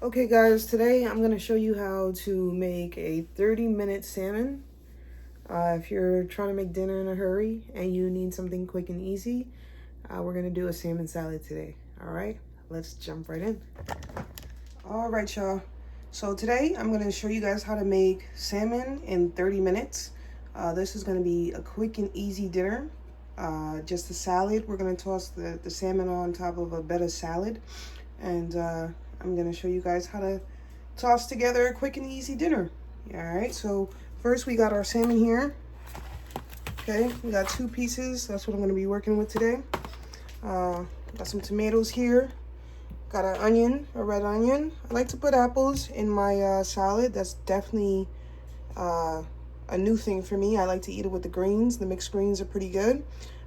Okay guys, today I'm going to show you how to make a 30-minute salmon. If you're trying to make dinner in a hurry and you need something quick and easy, we're going to do a salmon salad today. Alright, let's jump right in. Alright y'all, so today I'm going to show you guys how to make salmon in 30 minutes. This is going to be a quick and easy dinner. Just a salad. We're going to toss the salmon on top of a bed of salad, and I'm going to show you guys how to toss together a quick and easy dinner. Alright, so first we got our salmon here. Okay, we got 2 pieces. That's what I'm going to be working with today. Got some tomatoes here. Got an onion, a red onion. I like to put apples in my salad. That's definitely a new thing for me. I like to eat it with the greens. The mixed greens are pretty good.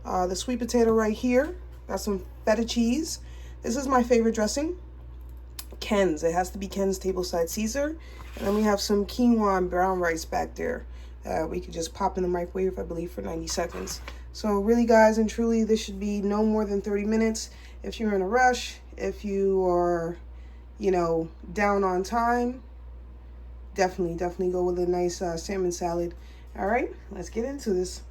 The sweet potato right here. Got some feta cheese. This is my favorite dressing. Ken's. It has to be Ken's Tableside Caesar. And then we have some quinoa and brown rice back there. We could just pop in the microwave, I believe, for 90 seconds. So really, guys and truly, this should be no more than 30 minutes. If you're in a rush, if you are, down on time, definitely go with a nice salmon salad. All right, let's get into this.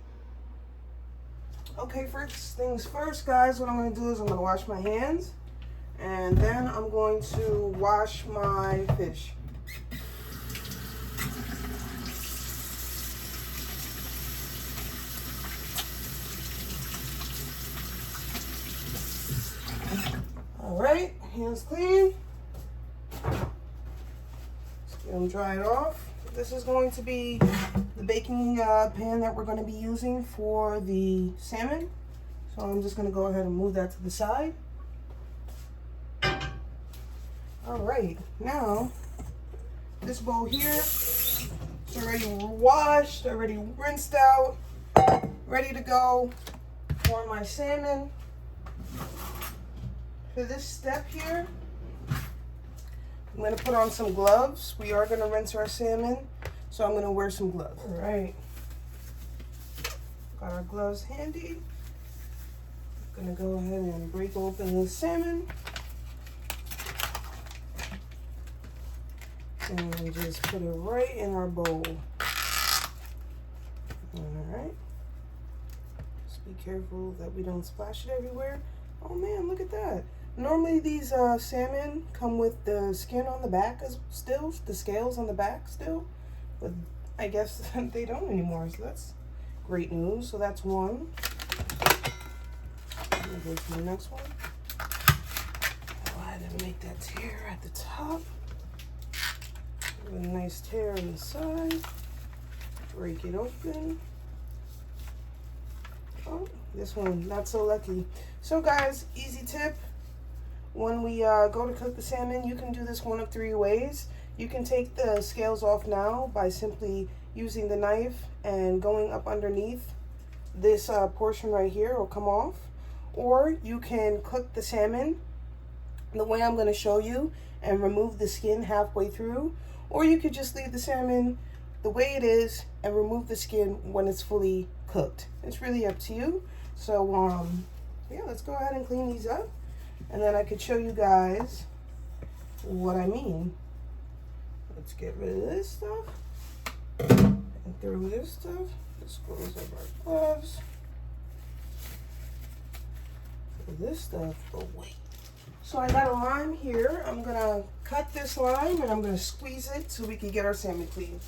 Okay, first things first, guys, what I'm going to do is I'm going to wash my hands. And then I'm going to wash my fish. All right, hands clean. Let's get them dried off. This is going to be the baking pan that we're going to be using for the salmon. So I'm just going to go ahead and move that to the side. All right, now this bowl here is already washed, already rinsed out, ready to go for my salmon. For this step here, I'm going to put on some gloves. We are going to rinse our salmon, so I'm going to wear some gloves. All right, got our gloves handy. I'm going to go ahead and break open the salmon. And just put it right in our bowl. Alright. Just be careful that we don't splash it everywhere. Oh man, look at that. Normally these salmon come with the skin on the back still, the scales on the back still. But I guess they don't anymore, so that's great news. So that's one. I'm gonna go to the next one. Go ahead and make that tear at the top. A nice tear on the side. Break it open. Oh, this one, not so lucky. So guys, easy tip. When we go to cook the salmon, you can do this one of 3 ways. You can take the scales off now by simply using the knife and going up underneath. This portion right here will come off. Or you can cook the salmon the way I'm going to show you and remove the skin halfway through. Or you could just leave the salmon the way it is and remove the skin when it's fully cooked. It's really up to you. So, yeah, let's go ahead and clean these up. And then I could show you guys what I mean. Let's get rid of this stuff. And throw this stuff. This goes over our gloves. Put this stuff away. So I got a lime here. I'm going to cut this lime and I'm going to squeeze it so we can get our salmon clean.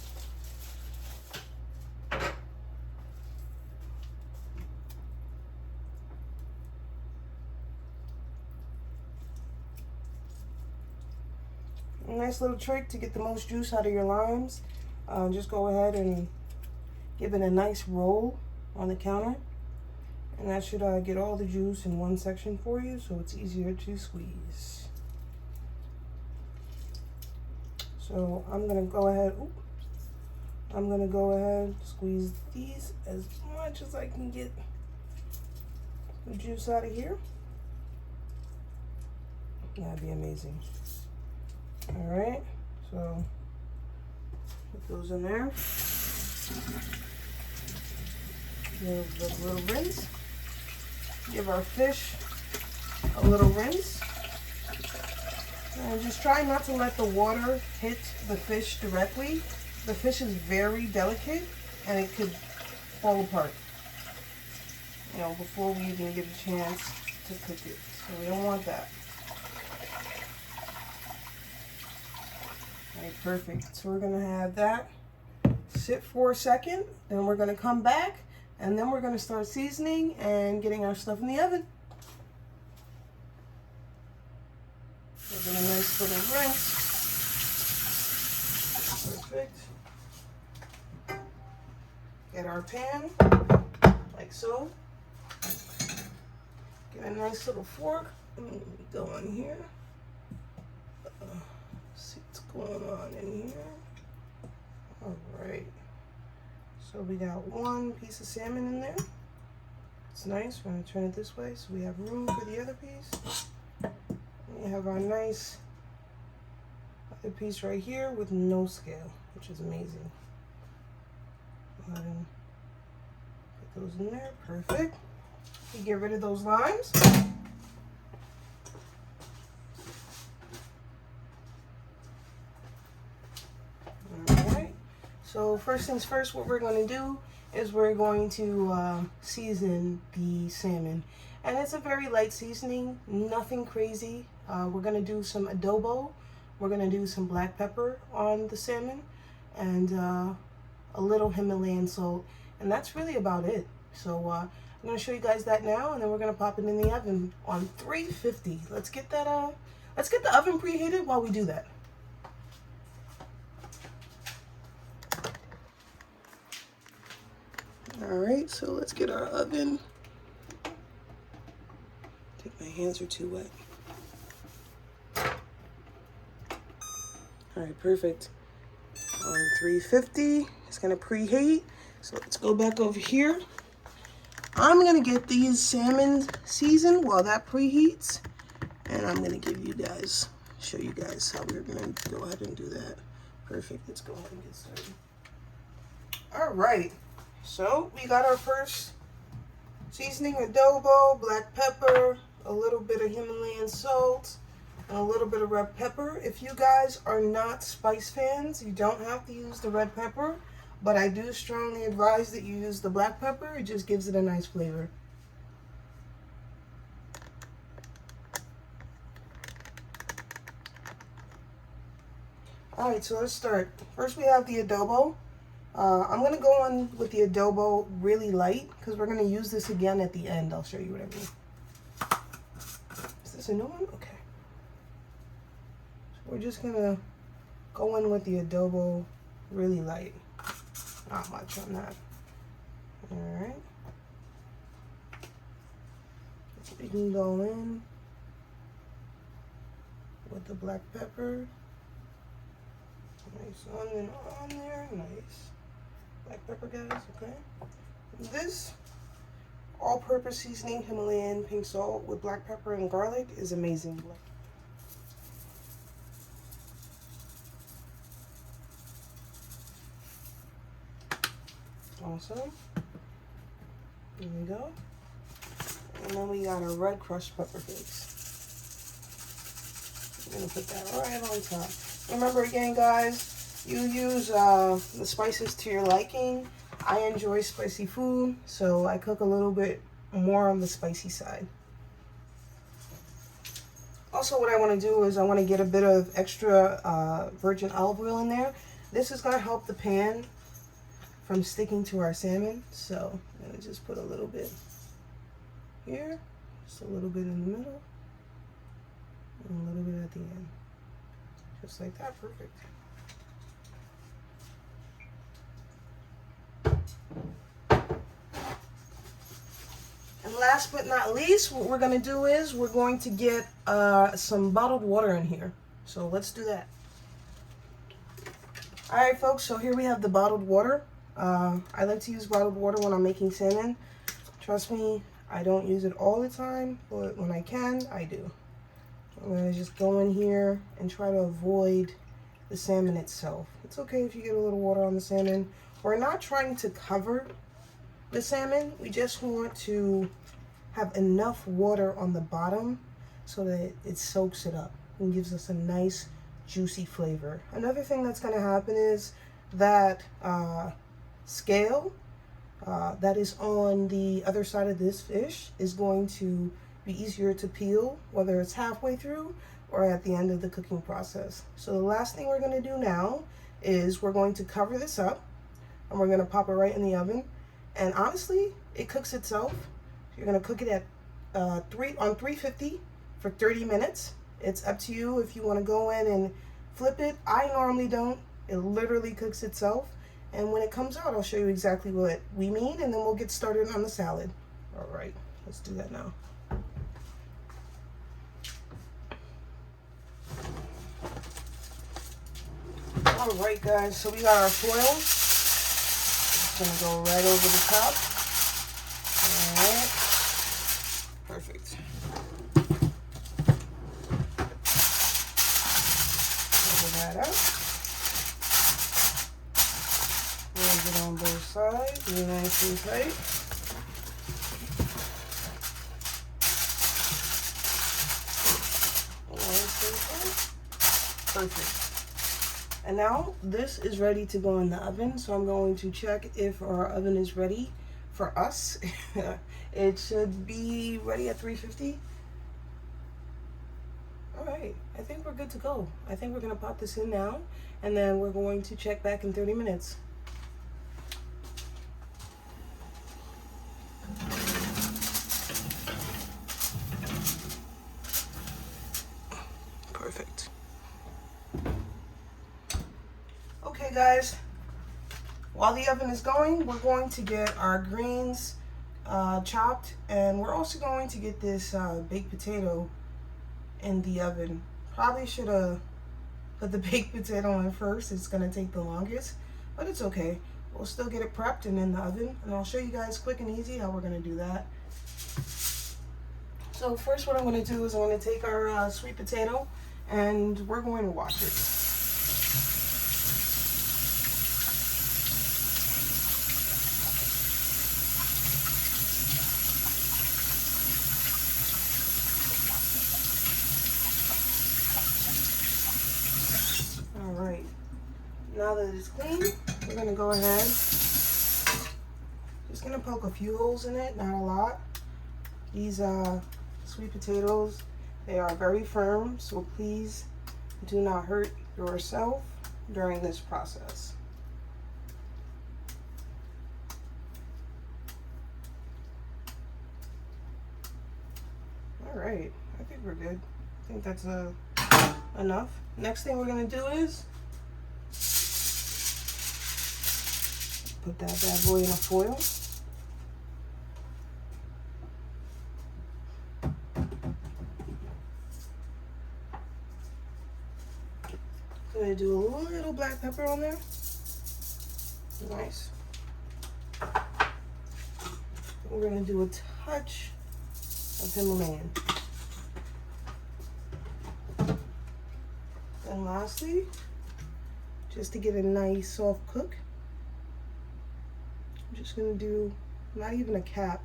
A nice little trick to get the most juice out of your limes. Just go ahead and give it a nice roll on the counter. And that should get all the juice in one section for you, so it's easier to squeeze. So I'm gonna go ahead, squeeze these as much as I can get the juice out of here. That'd be amazing. All right, so put those in there. Give a little rinse. Give our fish a little rinse. And just try not to let the water hit the fish directly. The fish is very delicate and it could fall apart, you know, before we even get a chance to cook it. So we don't want that. All right, perfect. So we're gonna have that sit for a second, then we're gonna come back, and then we're gonna start seasoning and getting our stuff in the oven. Give it a nice little rinse. Perfect. Get our pan, like so. Get a nice little fork. Go in here. See what's going on in here. All right. So we got one piece of salmon in there. It's nice. We're going to turn it this way so we have room for the other piece. We have our nice other piece right here with no scale, which is amazing. Go ahead and put those in there. Perfect. You get rid of those limes. Alright. So first things first, what we're going to do is we're going to season the salmon. And it's a very light seasoning, nothing crazy. We're going to do some adobo. We're going to do some black pepper on the salmon and a little Himalayan salt. And that's really about it. So I'm going to show you guys that now, and then we're going to pop it in the oven on 350. Let's get that let's get the oven preheated while we do that. All right, so let's get our oven. I think my hands are too wet. All right, perfect. On 350, it's gonna preheat. So let's go back over here. I'm gonna get these salmon seasoned while that preheats, and I'm gonna show you guys how we're gonna go ahead and do that. Perfect. Let's go ahead and get started. All right. So we got our first seasoning: adobo, black pepper, a little bit of Himalayan salt, and a little bit of red pepper. If you guys are not spice fans, you don't have to use the red pepper, but I do strongly advise that you use the black pepper. It just gives it a nice flavor. All right, so let's start. First we have the adobo. I'm going to go on with the adobo really light because we're going to use this again at the end. I'll show you what I mean. Is this a new one? Okay. So we're just going to go in with the adobo really light. Not much on that. All right. So we can go in with the black pepper. Nice onion on there. Nice. Black pepper, guys, okay? This all-purpose seasoning Himalayan pink salt with black pepper and garlic is amazing. Awesome. There we go. And then we got our red crushed pepper flakes. I'm gonna put that right on top. Remember again, guys, you use the spices to your liking. I enjoy spicy food, so I cook a little bit more on the spicy side. Also, what I want to do is I want to get a bit of extra virgin olive oil in there. This is going to help the pan from sticking to our salmon. So I'm going to just put a little bit here, just a little bit in the middle, and a little bit at the end. Just like that, perfect. And last but not least, what we're going to do is we're going to get some bottled water in here. So let's do that. All right, folks, so here we have the bottled water. I like to use bottled water when I'm making salmon. Trust me, I don't use it all the time, but when I can, I do. I'm going to just go in here and try to avoid the salmon itself. It's okay if you get a little water on the salmon. We're not trying to cover the salmon. We just want to have enough water on the bottom so that it soaks it up. and gives us a nice juicy flavor. Another thing that's going to happen is that scale that is on the other side of this fish is going to be easier to peel, whether it's halfway through or at the end of the cooking process. So the last thing we're going to do now is we're going to cover this up and we're going to pop it right in the oven. And honestly, it cooks itself. You're going to cook it at 350 for 30 minutes. It's up to you if you want to go in and flip it. I normally don't. It literally cooks itself. And when it comes out, I'll show you exactly what we mean, and then we'll get started on the salad. All right, let's do that now. All right, guys, so we got our foil. It's gonna go right over the top. All right, perfect. Cover that up. Close it on both sides, be nice and tight. Perfect. And now this is ready to go in the oven, so I'm going to check if our oven is ready for us. It should be ready at 350. All right, I think we're good to go. I think we're gonna pop this in now, and then we're going to check back in 30 minutes. Perfect. Okay, guys, while the oven is going, we're going to get our greens chopped, and we're also going to get this baked potato in the oven. Probably should have put the baked potato in first. It's going to take the longest, but it's okay. We'll still get it prepped and in the oven, and I'll show you guys quick and easy how we're going to do that. So first what I'm going to do is I'm going to take our sweet potato and we're going to wash it. Alright, now that it's clean, we're going to go ahead, just going to poke a few holes in it, not a lot. These sweet potatoes, they are very firm, so please do not hurt yourself during this process. All right, I think we're good. I think that's enough. Next thing we're gonna do is put that bad boy in a foil. Gonna do a little black pepper on there. Nice. We're gonna do a touch of Himalayan. And lastly, just to get a nice soft cook, I'm just gonna do not even a cap.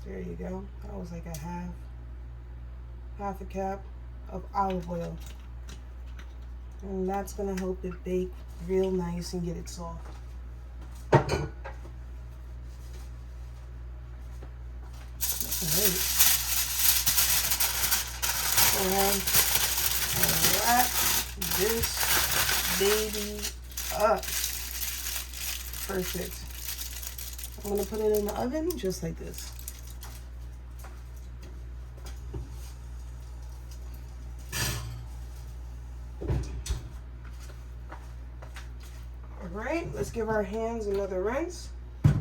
There you go. That was like a half a cap of olive oil. And that's gonna help it bake real nice and get it soft. Alright. Go ahead and wrap this baby up. Perfect. I'm gonna put it in the oven just like this. Alright, let's give our hands another rinse. Let's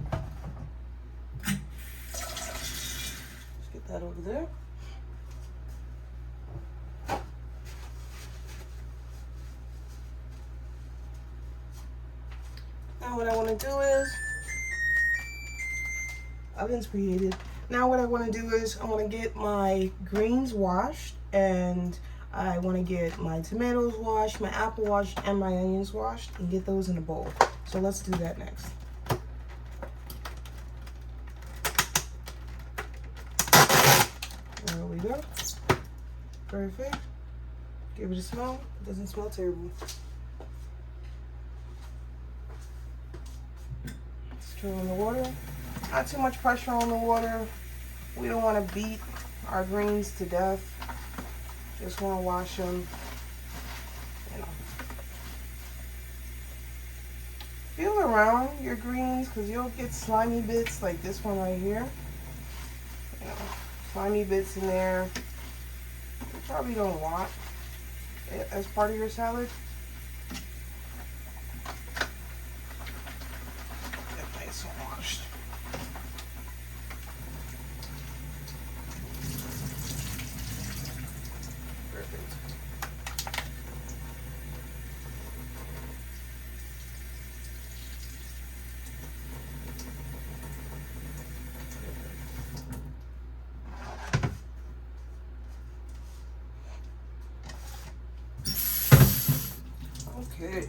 get that over there. Now what I want to do is, oven's preheated. Now what I want to do is I want to get my greens washed, and I want to get my tomatoes washed, my apple washed, and my onions washed, and get those in a bowl. So let's do that next. There we go. Perfect. Give it a smell. It doesn't smell terrible. Let's turn on the water. Not too much pressure on the water. We don't want to beat our greens to death. Just want to wash them. You know. Feel around your greens because you'll get slimy bits like this one right here. You know, slimy bits in there. You probably don't want it as part of your salad. Get nice and washed. Perfect. Okay,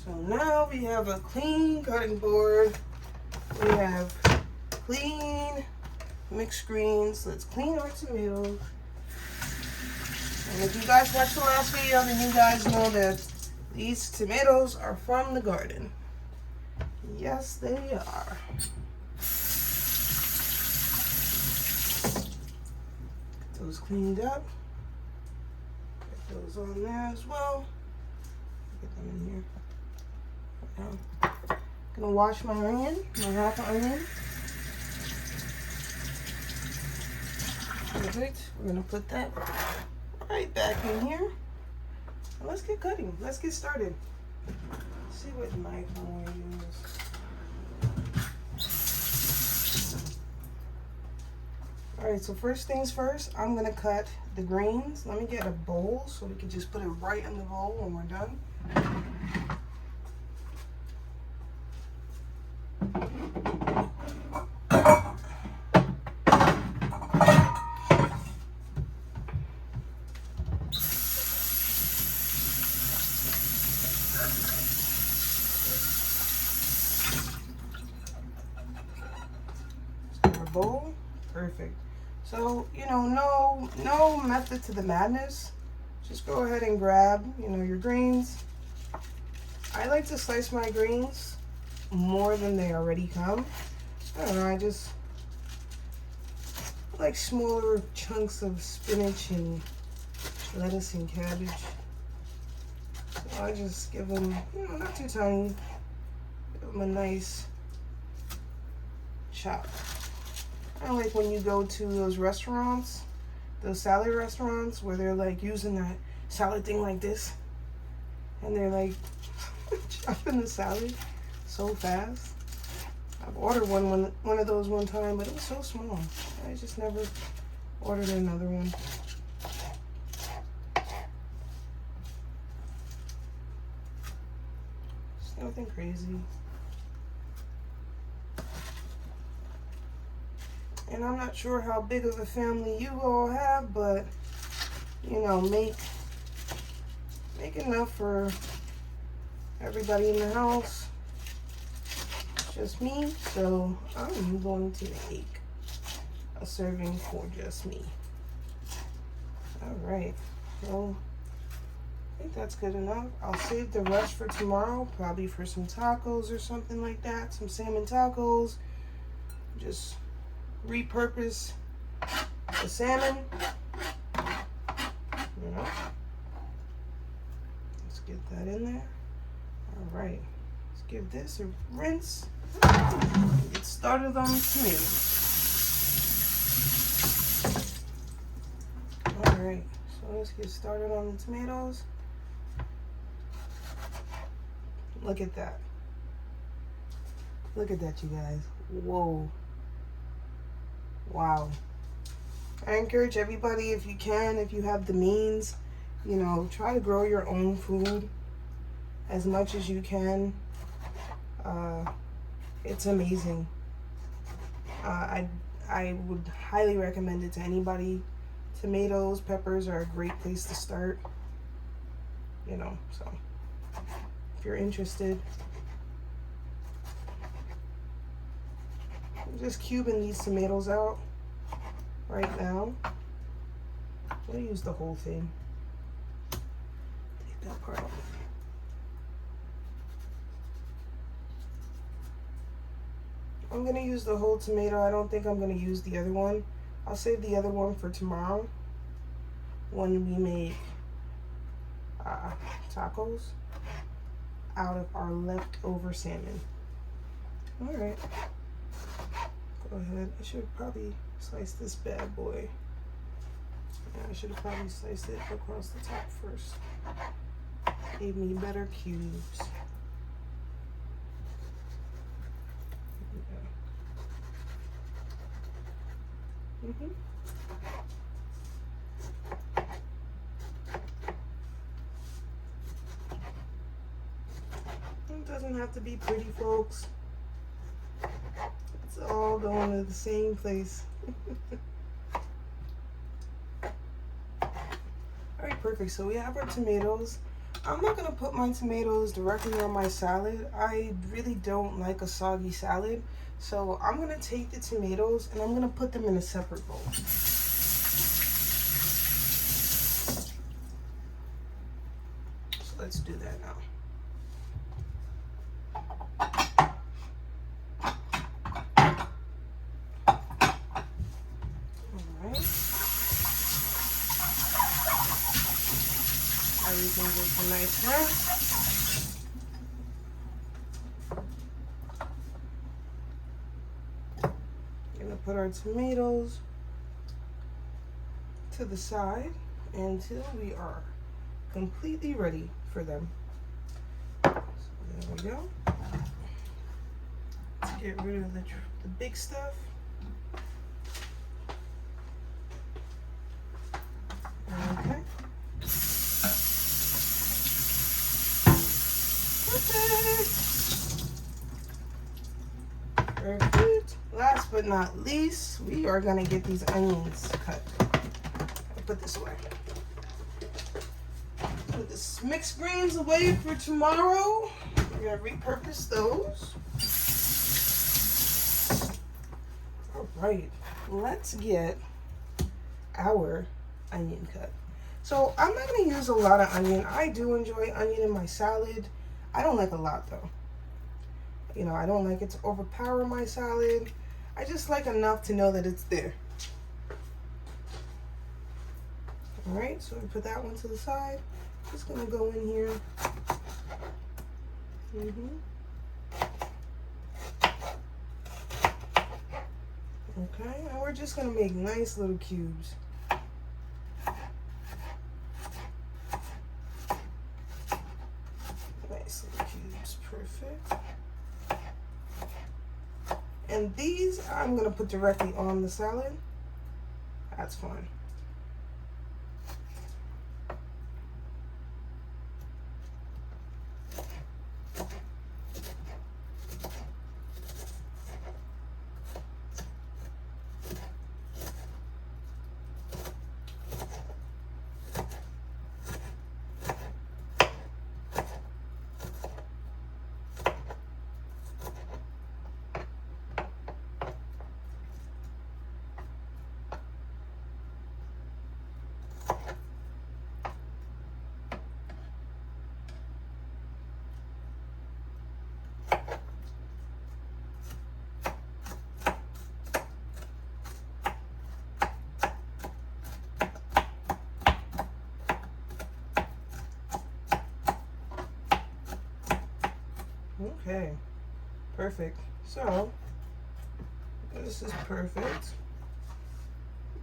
so now we have a clean cutting board. We have clean mixed greens. Let's clean our tomatoes. And if you guys watched the last video, then you guys know that these tomatoes are from the garden. Yes, they are. Get those cleaned up. Get those on there as well. Get them in here. Now, gonna wash my onion, my half onion. Perfect. We're gonna put that right back in here. And let's get cutting. Let's get started. Let's see what knife I want to use. All right. So first things first, I'm gonna cut the greens. Let me get a bowl so we can just put it right in the bowl when we're done. Our bowl, perfect. So, you know, no method to the madness. Just go ahead and grab, you know, your greens. I like to slice my greens more than they already come. I don't know, I just like smaller chunks of spinach and lettuce and cabbage. So I just give them, you know, not too tiny, give them a nice chop. I like when you go to those restaurants, those salad restaurants, where they're like using that salad thing like this, and they're like chopping the salad so fast. I've ordered one of those one time, but it was so small. I just never ordered another one. It's nothing crazy. And I'm not sure how big of a family you all have, but you know, make enough for everybody in the house. It's just me, so I'm going to make a serving for just me. All right, so I think that's good enough. I'll save the rest for tomorrow, probably for some tacos or something like that, some salmon tacos. Just repurpose the salmon. You know, let's get that in there. All right, let's give this a rinse. Get started on the tomatoes. All right, so let's get started on the tomatoes. Look at that. Look at that, you guys. Whoa. Wow. I encourage everybody, if you can, if you have the means, you know, try to grow your own food as much as you can. It's amazing. I would highly recommend it to anybody. Tomatoes, peppers are a great place to start. You know, so if you're interested. I'm just cubing these tomatoes out right now. I'm gonna use the whole thing. Take that part off. I'm gonna use the whole tomato. I don't think I'm gonna use the other one. I'll save the other one for tomorrow when we make tacos out of our leftover salmon. All right, go ahead. I should probably slice this bad boy. Yeah, I should have probably sliced it across the top first. Gave me better cubes. It doesn't have to be pretty, folks. It's all going to the same place. Alright, perfect. So we have our tomatoes. I'm not going to put my tomatoes directly on my salad. I really don't like a soggy salad. So I'm going to take the tomatoes and I'm going to put them in a separate bowl. So let's do that now. Everything gets a nice rinse. We're gonna put our tomatoes to the side until we are completely ready for them. So there we go. Let's get rid of the big stuff. Okay. Perfect. Last but not least, we are gonna get these onions cut. I'll put this away. Put this mixed greens away for tomorrow. We're gonna repurpose those. All right, let's get our onion cut. So I'm not gonna use a lot of onion. I do enjoy onion in my salad. I don't like a lot though. You know, I don't like it to overpower my salad. I just like enough to know that it's there. All right, so we put that one to the side. Just gonna go in here. Okay, and we're just gonna make nice little cubes. Nice little cubes, perfect. And these I'm gonna put directly on the salad. That's fine. Okay, perfect. So this is perfect.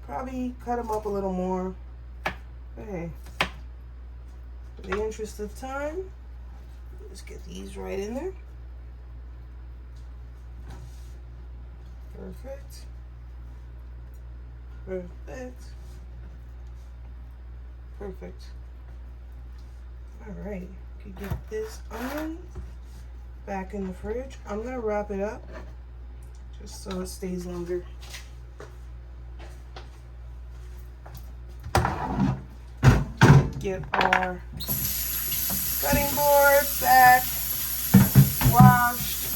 Probably cut them up a little more. Okay, for the interest of time, let's get these right in there. Perfect. Perfect. Perfect. All right, you can get this onion back in the fridge. I'm gonna wrap it up just so it stays longer. Get our cutting board back, washed,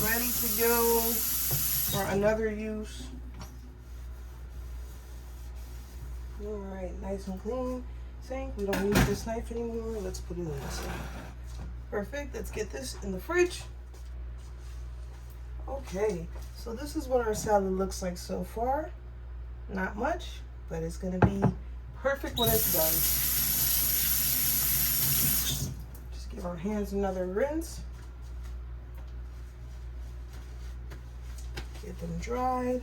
ready to go for another use. All right, nice and clean sink. We don't need this knife anymore. Let's put it in the sink. Perfect. Let's get this in the fridge. Okay, so this is what our salad looks like so far. Not much, but it's gonna be perfect when it's done. Just give our hands another rinse. Get them dried.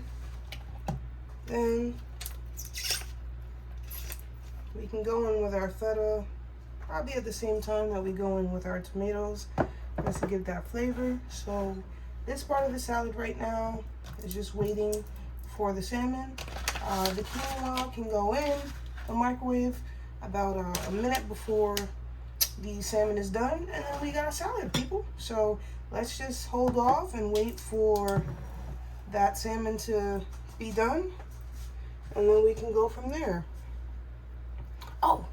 Then we can go in with our feta, probably at the same time that we go in with our tomatoes, just to give that flavor. So this part of the salad right now is just waiting for the salmon. The quinoa can go in the microwave about a minute before the salmon is done, and then we got a salad, people. So let's just hold off and wait for that salmon to be done, and then we can go from there. Oh,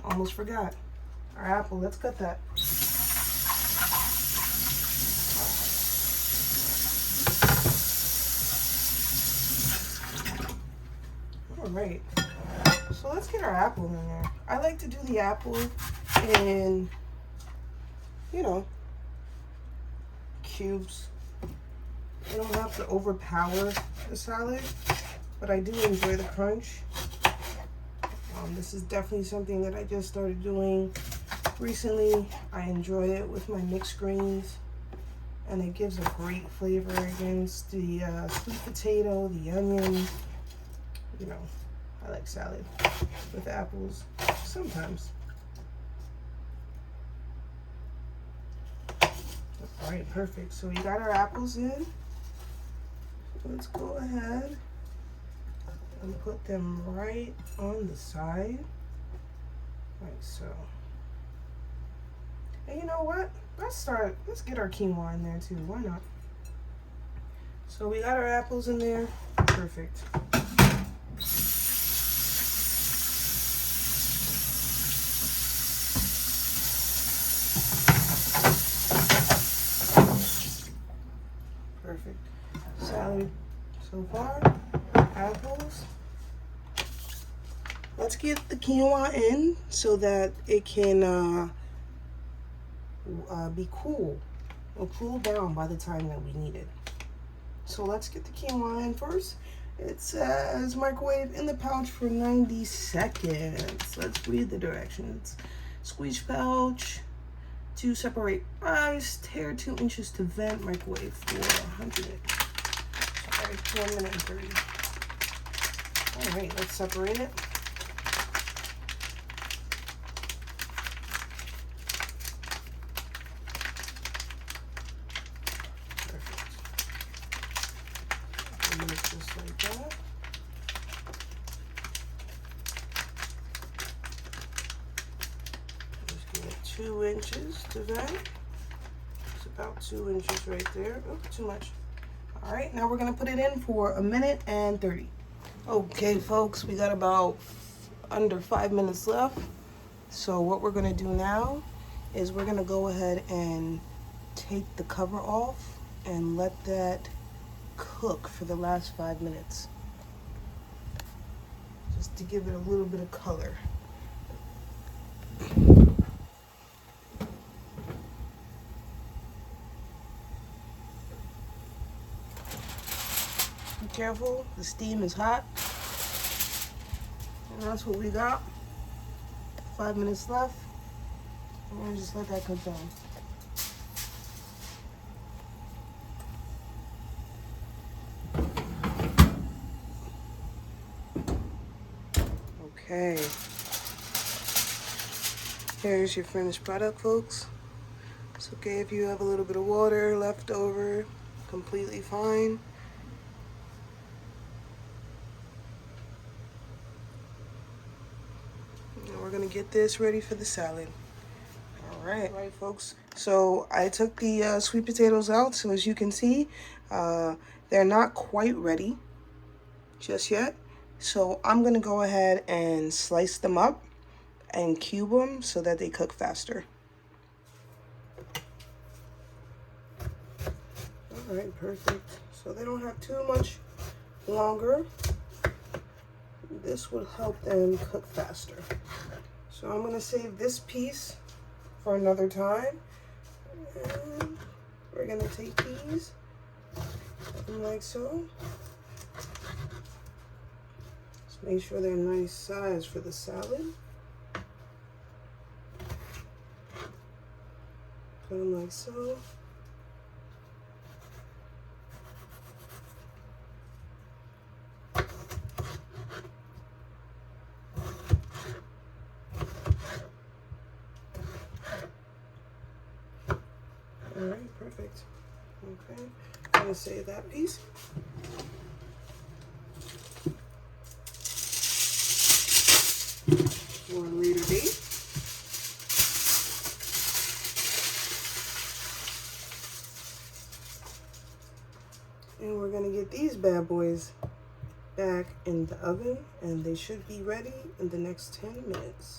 almost forgot our apple. Let's cut that. All right, so let's get our apple in there. I like to do the apple in, you know, cubes. I don't have to overpower the salad, but I do enjoy the crunch. This is definitely something that I just started doing recently. I enjoy it with my mixed greens, and it gives a great flavor against the sweet potato, the onion. You know, I like salad with apples sometimes. All right, perfect. So we got our apples in. Let's go ahead and put them right on the side, like so. And you know what? Let's get our quinoa in there too. Why not? So we got our apples in there. Perfect. Perfect. Salad so far. Apples. Let's get the quinoa in so that it can be cool. It'll cool down by the time that we need it. So let's get the quinoa in first. It says microwave in the pouch for 90 seconds. Let's read the directions. Squeeze pouch to separate rice. Tear 2 inches to vent. Microwave for 100. Sorry, 1 minute and 30. All right, let's separate it. Perfect. And it's just like that. Just give it 2 inches to vent. It's about 2 inches right there. Oh, too much. All right, now we're gonna put it in for 1 minute and 30. Okay, folks, we got about under 5 minutes left. So what we're gonna do now is we're gonna go ahead and take the cover off and let that cook for the last 5 minutes. Just to give it a little bit of color. Be careful, the steam is hot. And that's what we got. 5 minutes left. I'm gonna just let that cook down. Okay. Here's your finished product, folks. It's okay if you have a little bit of water left over, completely fine. And we're gonna get this ready for the salad. All right, folks. So I took the sweet potatoes out. So as you can see, they're not quite ready just yet. So I'm gonna go ahead and slice them up and cube them so that they cook faster. All right, perfect. So they don't have too much longer. This will help them cook faster. So I'm gonna save this piece for another time. And we're gonna take these, like so. Just make sure they're nice size for the salad. Put them like so. All right, perfect. Okay, I'm gonna save that piece. For a later date. And we're gonna get these bad boys back in the oven, and they should be ready in the next 10 minutes.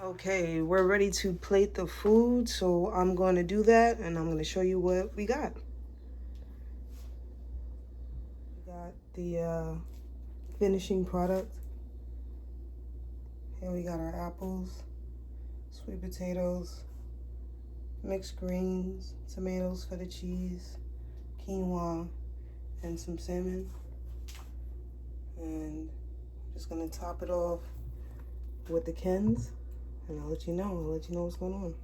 Okay, we're ready to plate the food, so I'm going to do that, and I'm going to show you what we got. We got the finishing product. Here we got our apples, sweet potatoes, mixed greens, tomatoes for the cheese, quinoa, and some salmon. And I'm just going to top it off with the Kens. And I'll let you know what's going on.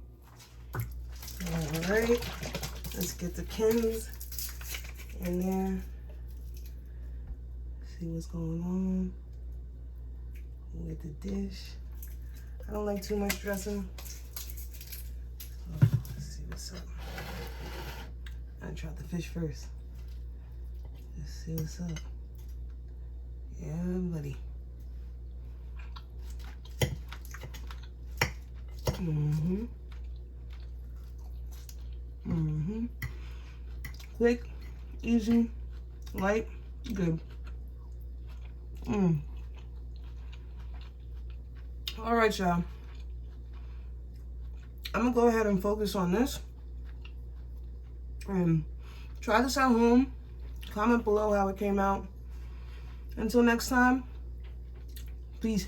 All right, let's get the Kens in there. See what's going on with the dish. I don't like too much dressing. So let's see what's up. I tried the fish first. Let's see what's up. Yeah, buddy. Quick, easy, light, good. All right, y'all. I'm gonna go ahead and focus on this. Try this at home. Comment below how it came out. Until next time, peace.